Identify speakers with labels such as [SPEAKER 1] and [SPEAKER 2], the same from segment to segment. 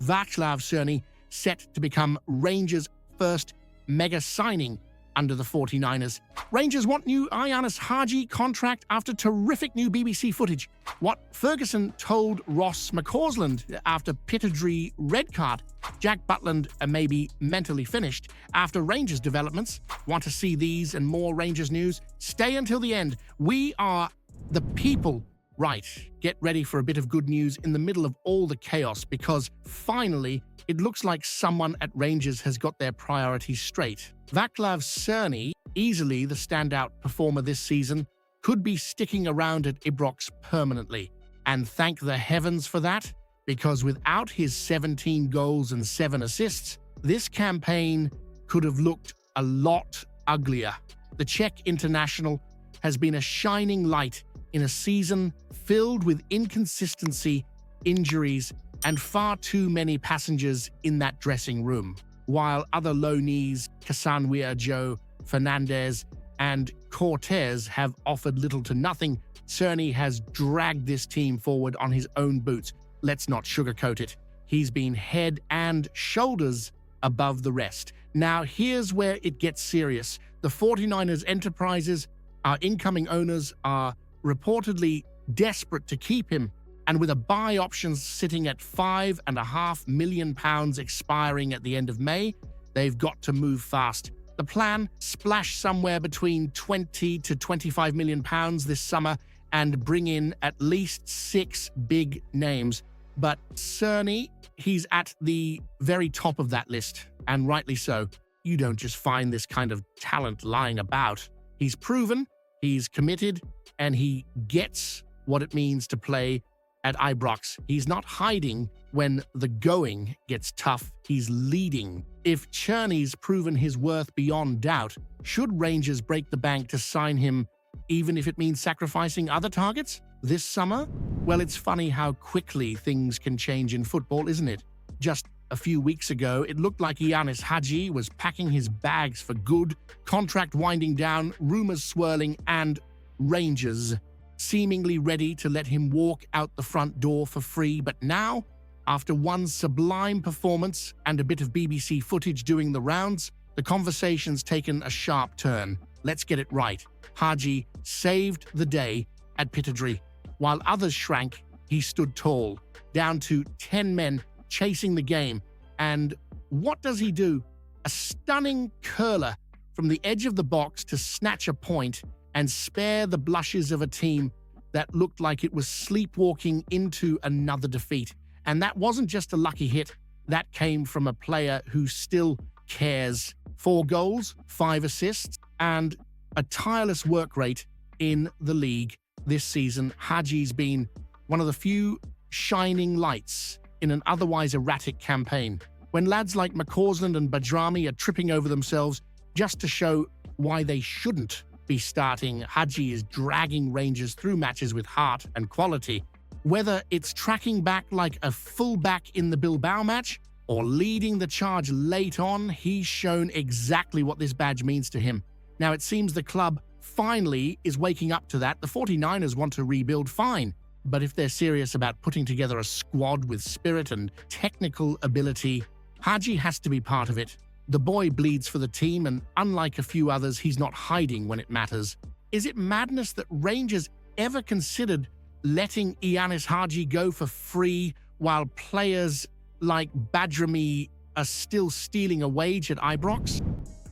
[SPEAKER 1] Vaklav Cerny set to become Rangers' first mega signing under the 49ers. Rangers want new Ianis Hagi contract after terrific new BBC footage. What Ferguson told McCausland after Pittodrie red card. Jack Butland may be mentally finished. After Rangers developments, want to see these and more Rangers news? Stay until the end. We are the people. Right, get ready for a bit of good news in the middle of all the chaos, because finally, it looks like someone at Rangers has got their priorities straight. Vaklav Cerny, easily the standout performer this season, could be sticking around at Ibrox permanently. And thank the heavens for that, because without his 17 goals and 7 assists, this campaign could have looked a lot uglier. The Czech international has been a shining light in a season filled with inconsistency, injuries, and far too many passengers in that dressing room. While other low knees, Casanwea Joe, Fernandez, and Cortez have offered little to nothing, Cerny has dragged this team forward on his own boots. Let's not sugarcoat it. He's been head and shoulders above the rest. Now, here's where it gets serious. The 49ers enterprises, our incoming owners, are reportedly desperate to keep him, and with a buy option sitting at £5.5 million expiring at the end of May, they've got to move fast. The plan: splash somewhere between £20 to £25 million this summer and bring in at least 6 big names. But Cerny, he's at the very top of that list, and rightly so. You don't just find this kind of talent lying about. He's proven, he's committed, and he gets what it means to play at Ibrox. He's not hiding when the going gets tough, he's leading. If Cerny's proven his worth beyond doubt, should Rangers break the bank to sign him, even if it means sacrificing other targets this summer? Well, it's funny how quickly things can change in football, isn't it? Just a few weeks ago, it looked like Ianis Hagi was packing his bags for good, contract winding down, rumors swirling, and Rangers seemingly ready to let him walk out the front door for free. But now, after one sublime performance and a bit of BBC footage doing the rounds, the conversation's taken a sharp turn. Let's get it right. Haji saved the day at Pittodrie. While others shrank, he stood tall, down to 10 men chasing the game. And what does he do? A stunning curler from the edge of the box to snatch a point and spare the blushes of a team that looked like it was sleepwalking into another defeat. And that wasn't just a lucky hit, that came from a player who still cares. 4 goals, 5 assists, and a tireless work rate in the league this season. Haji's been one of the few shining lights in an otherwise erratic campaign. When lads like McCausland and Badrami are tripping over themselves just to show why they shouldn't be starting, Haji is dragging Rangers through matches with heart and quality. Whether it's tracking back like a fullback in the Bilbao match or leading the charge late on, he's shown exactly what this badge means to him. Now, it seems the club finally is waking up to that. The 49ers want to rebuild, fine. But if they're serious about putting together a squad with spirit and technical ability, Haji has to be part of it. The boy bleeds for the team, and unlike a few others, he's not hiding when it matters. Is it madness that Rangers ever considered letting Ianis Hagi go for free while players like Badrami are still stealing a wage at Ibrox?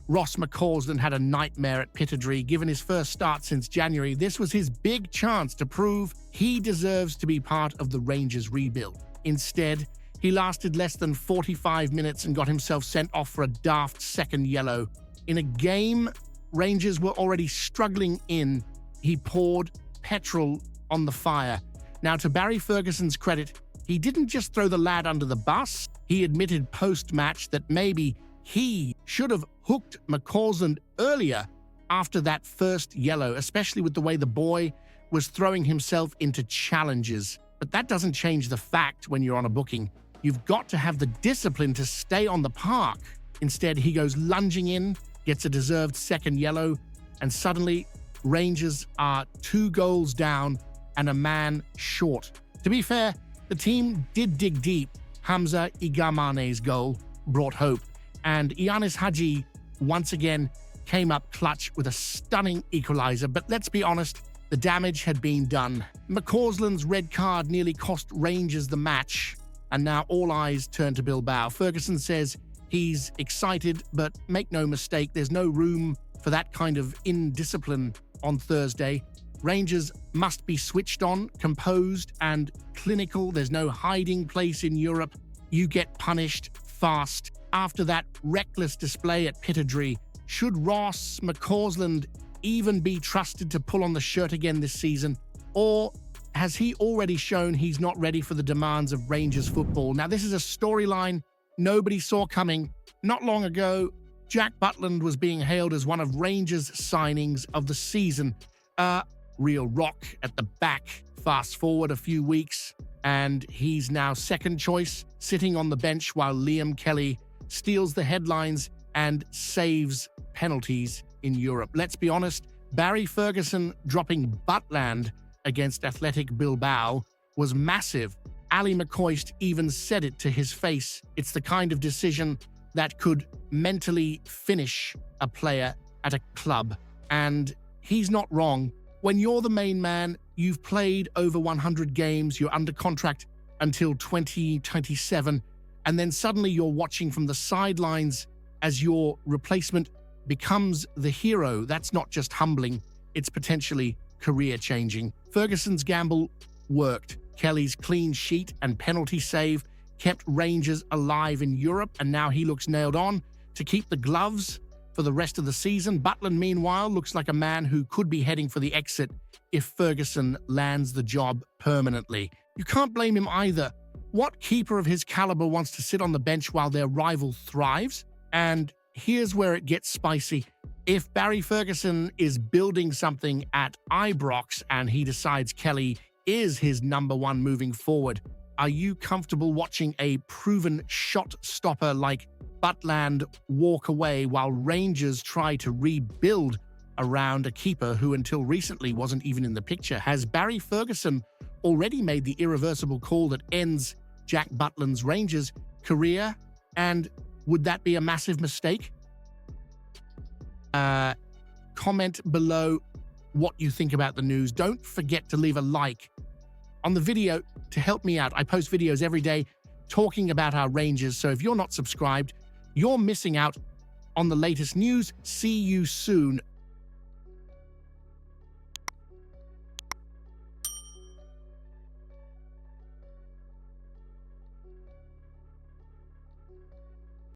[SPEAKER 1] Ross McCausland had a nightmare at Pittodrie. Given his first start since January, this was his big chance to prove he deserves to be part of the Rangers rebuild. Instead, he lasted less than 45 minutes and got himself sent off for a daft second yellow. In a game Rangers were already struggling in, he poured petrol on the fire. Now, to Barry Ferguson's credit, he didn't just throw the lad under the bus. He admitted post-match that maybe he should have hooked McCausland earlier after that first yellow, especially with the way the boy was throwing himself into challenges. But that doesn't change the fact when you're on a booking. You've got to have the discipline to stay on the park. Instead, he goes lunging in, gets a deserved second yellow, and suddenly Rangers are 2 goals down and a man short. To be fair, the team did dig deep. Hamza Igamane's goal brought hope, and Ianis Hagi once again came up clutch with a stunning equalizer. But let's be honest, the damage had been done. McCausland's red card nearly cost Rangers the match, and now all eyes turn to Bilbao. Ferguson says he's excited, but make no mistake, there's no room for that kind of indiscipline on Thursday. Rangers must be switched on, composed, and clinical. There's no hiding place in Europe. You get punished fast. After that reckless display at Pittodrie, should Ross McCausland even be trusted to pull on the shirt again this season? Or has he already shown he's not ready for the demands of Rangers football? Now, this is a storyline nobody saw coming. Not long ago, Jack Butland was being hailed as one of Rangers' signings of the season. Real rock at the back. Fast forward a few weeks, and he's now second choice, sitting on the bench while Liam Kelly steals the headlines and saves penalties in Europe. Let's be honest, Barry Ferguson dropping Butland against Athletic Bilbao was massive. Ali McCoist even said it to his face. It's the kind of decision that could mentally finish a player at a club. And he's not wrong. When you're the main man, you've played over 100 games, you're under contract until 2027, and then suddenly you're watching from the sidelines as your replacement becomes the hero. That's not just humbling, it's potentially career-changing. Ferguson's gamble worked. Kelly's clean sheet and penalty save kept Rangers alive in Europe, and now he looks nailed on to keep the gloves for the rest of the season. Butland, meanwhile, looks like a man who could be heading for the exit if Ferguson lands the job permanently. You can't blame him either. What keeper of his caliber wants to sit on the bench while their rival thrives? And here's where it gets spicy. If Barry Ferguson is building something at Ibrox and he decides Kelly is his number one moving forward, are you comfortable watching a proven shot stopper like Butland walk away while Rangers try to rebuild around a keeper who until recently wasn't even in the picture? Has Barry Ferguson already made the irreversible call that ends Jack Butland's Rangers career? And would that be a massive mistake? Comment below what you think about the news. Don't forget to leave a like on the video to help me out. I post videos every day talking about our Rangers, so if you're not subscribed, you're missing out on the latest news. See you soon.